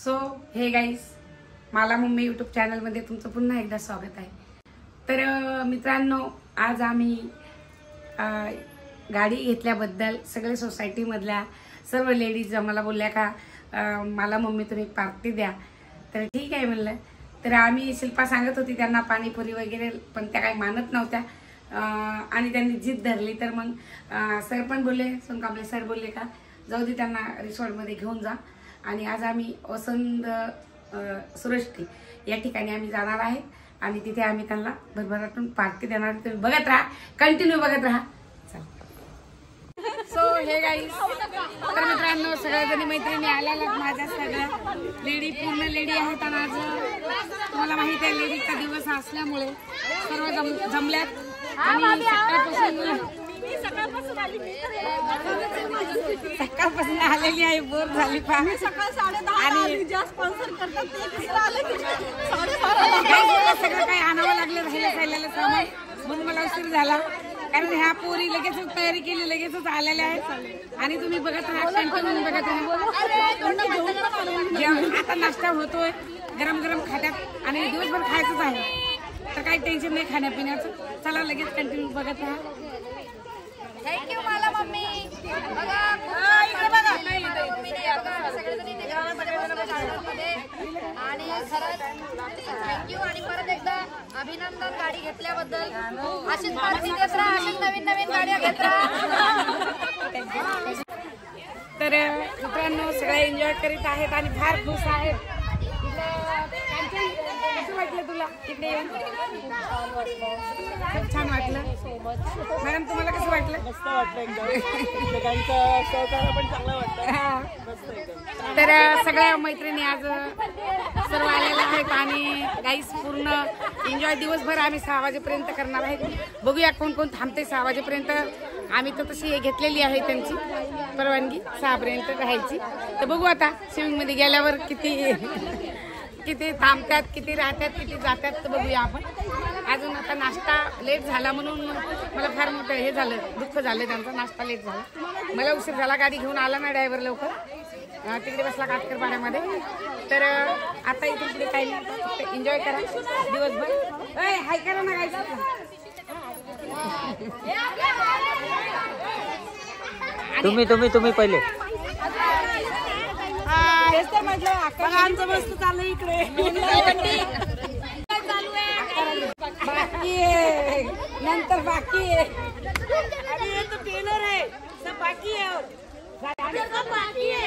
So हे guys, मला mummy YouTube चॅनलमध्ये तुमचं पुन्हा एकदा स्वागत आहे। तर मित्रांनो, आज आम्ही गाडी घेतल्याबद्दल सगळे सोसायटीमधल्या सर्व लेडीज आम्हाला बोलल्या का मला मम्मी तुम्ही पार्टी द्या। तर ठीक आहे म्हणलं। तर आम्ही शिल्पा सांगत होती त्यांना पाणीपुरी वगैरे, पण त्या काही मानत नव्हत्या आणि त्यांनी जिद धरली। तर मग सर पण बोलले, सोनकांबळे सर बोलले का जाऊ दे त्यांना रिसॉर्टमध्ये घेऊन जा। आणि आज आम्ही वसंत सुरष्टी या ठिकाणी आम्ही जाणार आहे आणि तिथे आम्ही त्यांना भरभराटून पार्टी देणार। तुम्ही बघत राहा, कंटिन्यू बघत राहा। सो हे गाईज, तर मित्रांनो सगळ्या मैत्रिणी आलेल्या माझ्या, सगळ्या लेडी पूर्ण लेडी आहेत आणि आज तुम्हाला माहिती आहे लेडीचा दिवस असल्यामुळे सर्व जमल्यात आणि सकाळपासून आलेली आहे, बोर झाली आणि सगळं काही आणावं लागलं राहिलेलं सामान, म्हणून मला उशीर झाला। कारण ह्या पोरी लगेचच तयारी केली, लगेचच आलेल्या आहेत आणि तुम्ही बघत राहा, कंटिन्यू बघत राहा। आता नाश्ता होतोय, गरम गरम खात्यात आणि दिवसभर खायचंच आहे, तर काही टेन्शन नाही खाण्यापिण्याचं। चला लगेच कंटिन्यू बघत राहा। थँक्यू मला मम्मी। आणि खरंच थँक्यू आणि परत एकदा अभिनंदन गाडी घेतल्याबद्दल। अशीच पार्टी देत राहा, अशीच नवीन नवीन गाड्या घेत राहा। तर मित्रांनो सगळे एन्जॉय करीत आहेत आणि फार खुश आहेत। कसं वाटलं तुला तिकडे येऊन? खूप छान वाटलं मॅडम, तुम्हाला कसं वाटलं? मस्त वाटलं एकदम, सगळ्यांचा सहकार्य पण चांगला वाटतं। तर सगळ्या मैत्रिणी आज सर्व आलेल्या आहेत आणि गाईस पूर्ण एन्जॉय दिवसभर आम्ही 6 वाजेपर्यंत करणार आहेत। बघूया कोण कोण थांबते 6 वाजेपर्यंत। आम्ही तर तशी घेतलेली आहे त्यांची परवानगी 6 पर्यंत राहायची। तर बघू आता स्विमिंग मध्ये गेल्यावर किती थांबतात, किती राहतात, किती जातात, तर बघूया आपण। अजून आता नाश्ता लेट झाला म्हणून मला फार मोठं हे झालं, दुःख झालं, त्यांचा नाश्ता लेट झाला, मला उशीर झाला। गाडी घेऊन आला ना ड्रायव्हर लवकर, तिकडे बसला काटकर पाड्यामध्ये। तर आता इथे पुढे काही नाही, फक्त एन्जॉय करा दिवसभर। हाय करा ना गायचं तुम्ही पहिले आमचं मस्त चाललं इकडे, बाकी आहे नंतर बाकी आहे, अरे ये तो टेलर है, सब बाकी है और सब बाकी है।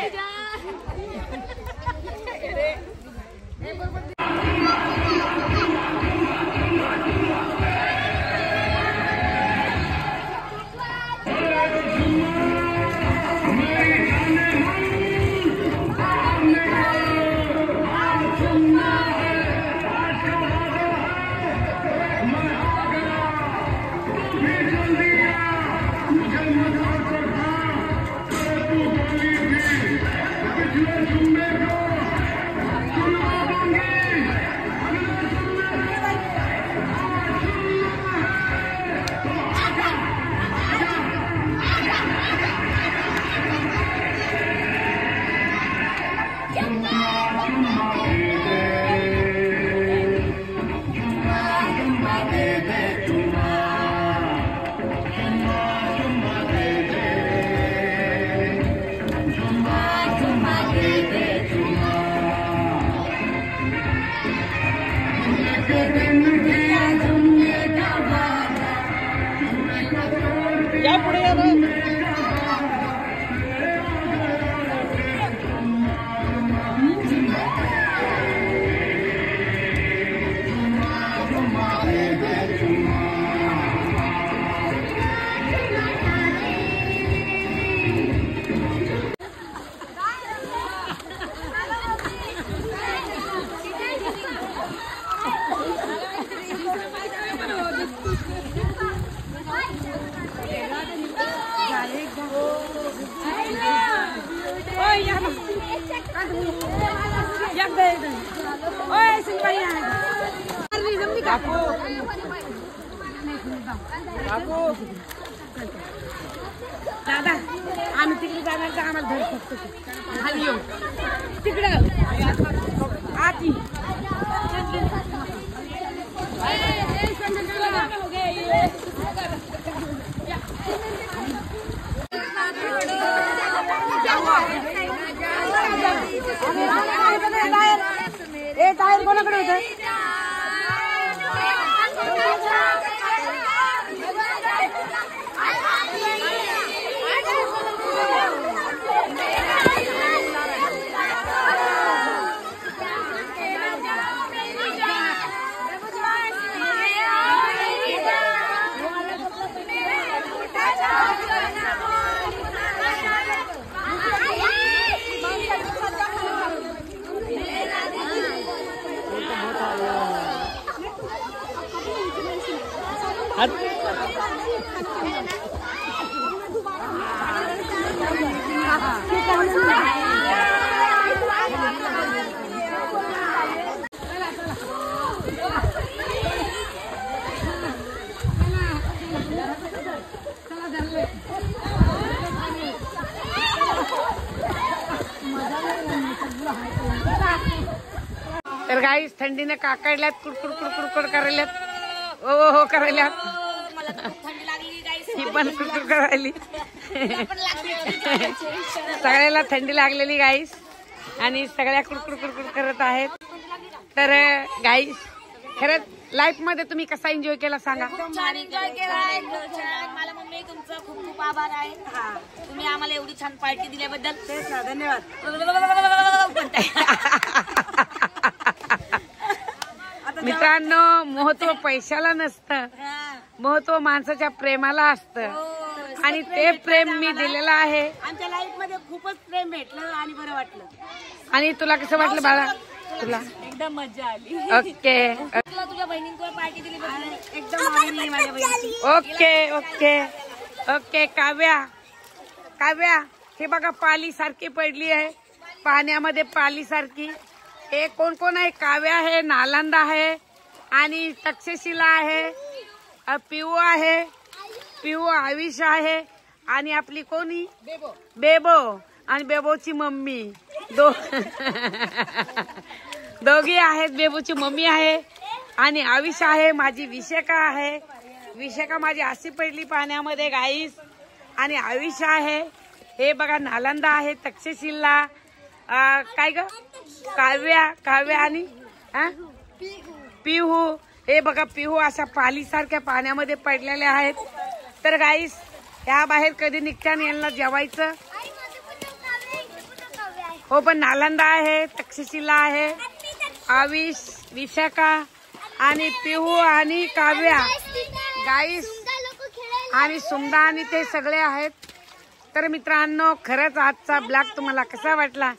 दादा आम्ही तिकडे जाणार तर आम्हाला धर शकतो खाली येऊ तिकडं आती ए टायर कोणाकडे होतं तर गाईस थंडीने काकडल्यात कुडकुड कुडकुड करायल्यात ओ हो करायल्यात ही पण कुडकुड करायली सगळ्याला थंडी लागलेली गाईस आणि सगळ्या कुडकुड कुडकुड करत आहेत. तर गाईस खरंच लाईफ मध्ये तुम्ही कसा एन्जॉय केला सांगा. छान एन्जॉय केलाय. मला मम्मी तुमचं खूप खूप आभार आहे. तुम्ही आम्हाला एवढी छान पार्टी दिल्याबद्दल धन्यवाद. मित्रांनो महत्व पैशाला नसतं, महत्व माणसाच्या प्रेमाला असतं आणि ते प्रेम मी दिलेलं आहे. आमच्या लाईफ मध्ये खूपच प्रेम भेटलं आणि बरं वाटलं. आणि तुला कसं वाटलं बाळा? तुला एकदम मजा आली. ओके तुझ्या बहिणींकडे पार्टी दिली एकदम आवडली माझ्या बहिणीची. Okay okay okay. Kavya Kavya हे बघा पाली सारखी पडली आहे पाण्यामध्ये, पाली सारखी. हे कोण कोण आहे? काव्या आहे, नालंदा आहे आणि तक्षशिला आहे, पिऊ आहे, पिऊ आविष आहे आणि आपली कोणी बेबो आणि बेबोची मम्मी दोघी आहेत. बेबोची मम्मी आहे आणि आविष आहे, माझी विशाखा आहे. विशाखा माझी अशी पडली पाण्यामध्ये गाईस. आणि आविष आहे, हे बघा नालंदा आहे, तक्षशिला काय ग काव्या काव्या आणि पिहू. हे बघा पिहू अशा पालीसारख्या पाण्यामध्ये पडलेल्या आहेत. तर गाईस ह्या बाहेर कधी निघताना यांना जेवायचं. हो पण नालंदा आहे, तक्षशिला आहे, आविष, विशाखा आणि पिहू आणि काव्या गाईस आणि सुमदा आणि ते सगळे आहेत. तर मित्रांनो खरंच आजचा ब्लॉग तुम्हाला कसा वाटला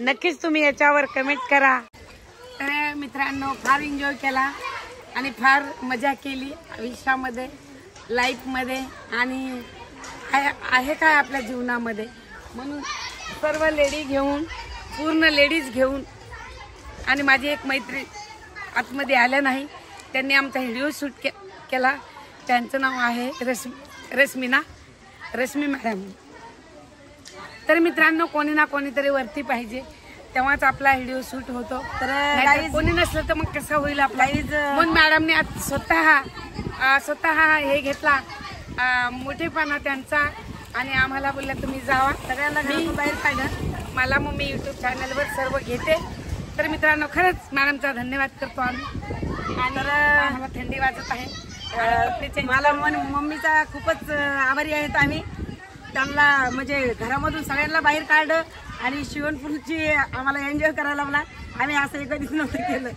नक्कीच तुम्ही याच्यावर कमेंट करा. तर मित्रांनो फार एन्जॉय केला आणि फार मजा केली आयुष्यामध्ये, लाईफमध्ये आणि आहे काय आपल्या जीवनामध्ये. म्हणून सर्व लेडी घेऊन, पूर्ण लेडीज घेऊन आणि माझी एक मैत्रीण आतमध्ये आल्या नाही, त्यांनी आमचा व्हिडिओ शूट केला. त्यांचं नाव आहे रश्मी मॅडम. तर मित्रांनो कोणी ना कोणीतरी वरती पाहिजे तेव्हाच आपला व्हिडिओ शूट होतो. तर कोणी नसलं तर मग कसं होईल आपला. म्हणून मॅडमने आज स्वतः हे घेतला मोठेपणा त्यांचा आणि आम्हाला बोलला तुम्ही जावा. सगळ्यांना मी बाहेर काढलं. मला मग मी युट्यूब चॅनलवर सर्व घेते. तर मित्रांनो खरंच मॅडमचा धन्यवाद करतो आम्ही. आणि आम्हाला थंडी वाजत आहे. मला मम्मीचा खूपच आभारी आहेत आम्ही. त्यांना म्हणजे घरामधून सगळ्यांना बाहेर काढलं आणि शिवणपूरची आम्हाला एन्जॉय करायला लावला. आम्ही असं कधीच नव्हतं केलं.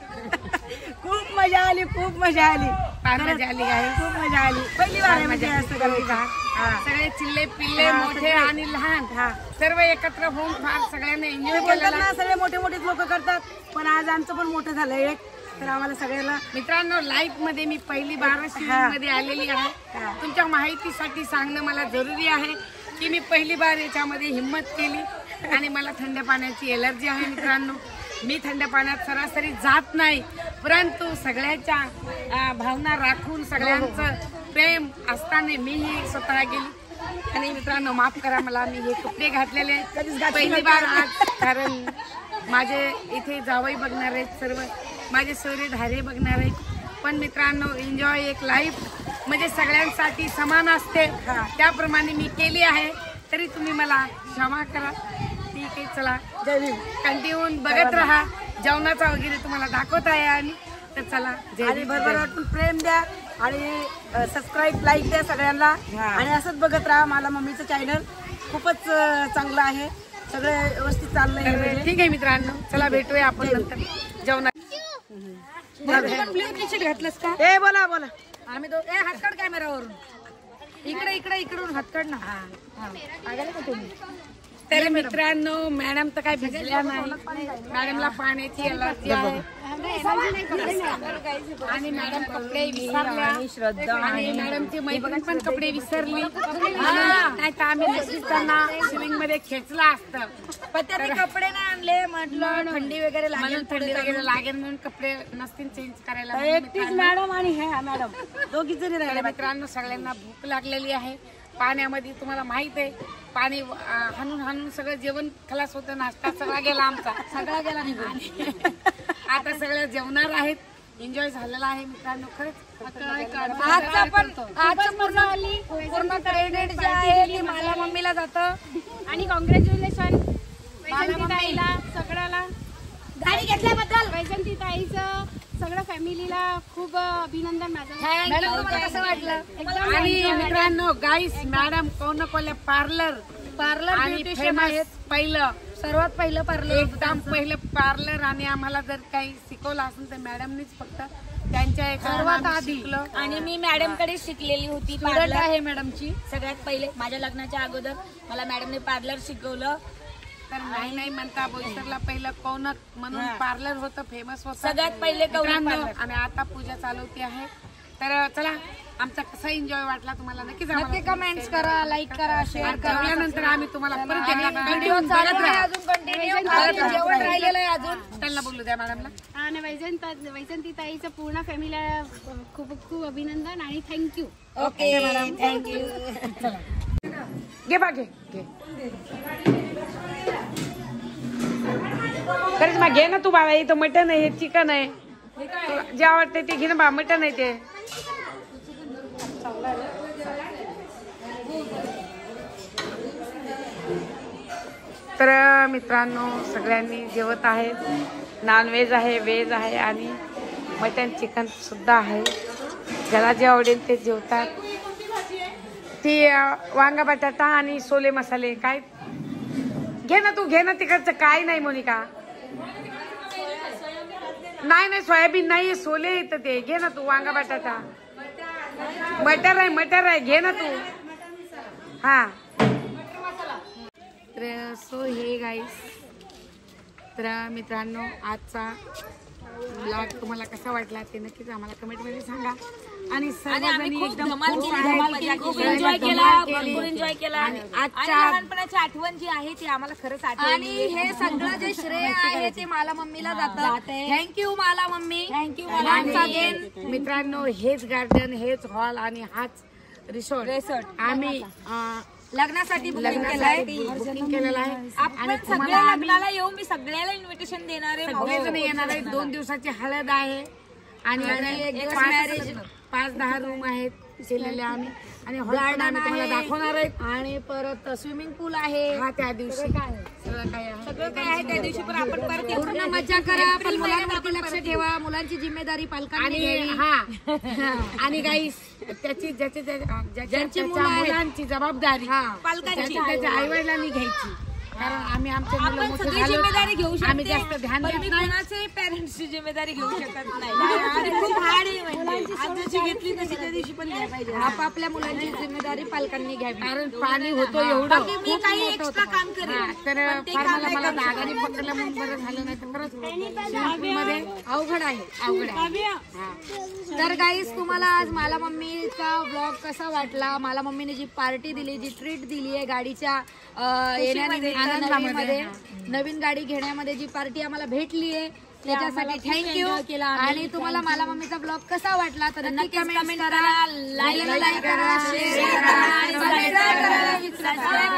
खूप मजा आली, खूप मजा आली, मजा आली आहे, खूप मजा आली. पहिली बार मजा असं सगळे चिल्ले पिल्ले मोठे आणि लहान सर्व एकत्र होऊन फार सगळ्यांना एन्जॉय केला. सगळे मोठे मोठे लोक करतात पण आज आमचं पण मोठं झालं एक. तर आम्हाला सगळ्यांना मित्रांनो लाईफ मध्ये मी पहिली बार मध्ये आलेली आहे. तुमच्या माहितीसाठी सांगणं मला जरुरी आहे की मी पहिली बार याच्यामध्ये हिंमत केली आणि मला थंड पाण्याची एलर्जी आहे. मित्रांनो मी थंड पाण्यात सरासरी जात नाही, परंतु सगळ्याच्या भावना राखून सगळ्यांचं प्रेम असताना मीही स्वतः गेली आणि मित्रांनो माफ करा मला, मी हे कपडे घातलेले पहिली बार आज, कारण माझे इथे जावई बघणार आहेत, सर्व माझे सोयरे धारे बघणार आहेत. पण मित्रांनो एन्जॉय एक लाईफ म्हणजे सगळ्यांसाठी समान असते, त्याप्रमाणे मी केली आहे. तरी तुम्ही मला क्षमा करा. ठीक आहे, चला कंटिन्यू बघत राहा. जेवणाचा वगैरे तुम्हाला दाखवत आहे आणि तर चला आणि बरोबर वाटून प्रेम द्या आणि सबस्क्राईब लाईक द्या सगळ्यांना. आणि असंच बघत राहा. मला मम्मीचं चॅनल खूपच चांगलं आहे, सगळं व्यवस्थित चाललंय. ठीक आहे मित्रांनो, चला भेटूया आपण नंतर जेवणात. घातलंस का? ए बोला बोला. आम्ही हातकाड कॅमेरावरून इकडे इकडे इकडून हातकाड ना. तर मित्रांनो मॅडम तर काय भिजल्या नाही, मॅडमला पाण्याची अलर्जी आहे आणि मॅडम कपडे विसरल्या आणि मॅडमची मैत्रीण पण कपडे विसरली. नाही तर आम्ही नक्कीच त्यांना स्विमिंग मध्ये खेचला असतं, पण त्यांनी कपडे नाही आणले. म्हटलं थंडी वगैरे म्हणून थंडी वगैरे लागेल म्हणून कपडे नसतील चेंज करायला. एकटीच मॅडम आणि ह्या मॅडम दोघी जणी राहिल्या. मित्रांनो सगळ्यांना भूक लागलेली आहे. पाण्यामध्ये तुम्हाला माहित आहे पाणी हाणून हाणून सगळं जेवण खलास होतं, नाश्ता सगळा गेला आमचा, सगळा गेला निघून. आता सगळं जेवणार आहेत. एन्जॉय झालेला आहे मित्रांनो खरंच. आजचा पण आजचं पूर्ण क्रेडिट जे आहे ते मला मम्मीला जातं. आणि कॉंग्रॅच्युलेशन वैजंतीताईला, सगळ्याला गाडी घेतल्याबद्दल. वैजंतीताईचं सगळं फॅमिलीला खूप अभिनंदन माझं. मॅडम तुम्हाला कसं वाटलं? आणि मित्रांनो गाईस मॅडम कोणकोले पार्लर आणि फेमस पहिलं सर्वात पहिलं पार्लर एकदम पहिलं पार्लर. आणि आम्हाला जर काही शिकवलं असेल तर मॅडमनीच फक्त त्यांच्या सर्वात आधी. आणि मी मॅडम कडे शिकलेली होती. स्टुडंट आहे मॅडमची. सगळ्यात पहिले माझ्या लग्नाच्या अगोदर मला मॅडमने पार्लर शिकवलं. तर नाही म्हणता बोईसरला पहिलं कौनक म्हणून पार्लर होतं, फेमस होतं सगळ्यात पहिले आणि आता पूजा चालवती आहे. तर चला आमचा कसा एन्जॉय वाटला तुम्हाला नक्की कमेंट्स करा, लाईक करा, शेअर करा. त्यानंतर आम्ही तुम्हाला परत व्हिडिओ चालू आहे अजून कंटिन्यू. जेवण राहिलेलं आहे अजून. त्यांना बोलू द्या मॅडमला. आणि वैजंतीताईचं पूर्ण फॅमिलीला खूप खूप अभिनंदन आणि थँक्यू. Okay madam, thank you. घे बा घे खरंच मग घे ना तू बाबा. इथं मटन आहे, चिकन आहे, जे आवडते ते घे ना बा. मटन आहे ते. तर मित्रांनो सगळ्यांनी जेवत आहेत. नॉनव्हेज आहे, व्हेज आहे आणि मटन चिकन सुद्धा आहे. ज्याला जे आवडेल ते जेवतात. ती वांगा बटाटा आणि सोले मसाले. काय घे ना तू, घे ना तिकडचं. काय नाही मोनिका, नाही सोयाबीन नाही, सोले येतं ते. घे ना तू वांगा बटाटा. मटर आहे घे ना तू. हा तर सो हे गाईस. तर मित्रांनो आजचा ब्लॉग तुम्हाला कसा वाटला ते नक्कीच आम्हाला कमेंट मध्ये सांगा. आणि सर्वजणी एकदम खूप एन्जॉय केला, भरपूर एन्जॉय केला. आणि लहानपणाची आठवण जी आहे ती आम्हाला खरंच आठवण. आणि हे सगळं जे श्रेय आहे ते मला मम्मीला जातं. थँक्यू मला मम्मी. थँक्यू. मित्रांनो हेच गार्डन, हेच हॉल आणि हाच रिसॉर्ट आम्ही लग्नासाठी बुकिंग केलंय. बुकिंग केलेलं आहे. आपण सगळ्या लग्नाला येऊ. मी सगळ्याला इन्व्हिटेशन देणार आहे. सगळेजण येणार आहे. 2 दिवसाची हळद आहे आणि 5-10 रूम आहेत केलेले आम्ही. आणि हॉल पण आम्ही तुम्हाला दाखवणार आहेत. आणि परत स्विमिंग पूल आहे. हा त्या दिवशी सगळं काय आहे त्या दिवशी पण आपण परत पूर्ण मजा करा. पण मुलांवरती लक्ष ठेवा. मुलांची जिम्मेदारी पालकांनी घ्यावी. हा आणि गाईस त्याची ज्याच्या मुलांची जबाबदारी पालकांची त्याच्या आई वडिलांनी घ्यायची. कारण आम्ही आमचे मुलं मोठे झालो, जिम्मेदारी घेऊ शकतो. आम्ही जास्त ध्यान देत नाही. कोणाच्याही पॅरेंट्सची जिम्मेदारी घेऊ शकत नाही. खूप हार्ड आहे. म्हणजे आज जशी घेतली तशी त्या दिवशी पण घ्यायला पाहिजे. आपापल्या मुलांची जिम्मेदारी पालकांनी घ्यावी. कारण पाणी होतं एवढं. मी काही एक्स्ट्रा काम करेन. तर फार मला दादानी पकडलं म्हणून बरं झालं. नाही तर खरंच मध्ये अवघड आहे. तर गाईस तुम्हाला आज मला मम्मीचा ब्लॉग कसा वाटला? मला मम्मीने जी पार्टी दिली, जी ट्रीट दिली आहे गाडीच्या येण्यानिमित्त, नवीन गाडी घेण्यामध्ये जी पार्टी आम्हाला भेटली आहे त्याच्यासाठी थँक्यू. आणि तुम्हाला मला मम्मीचा ब्लॉग कसा वाटला तर नक्की कमेंट करा, लाईक करा, शेअर करा.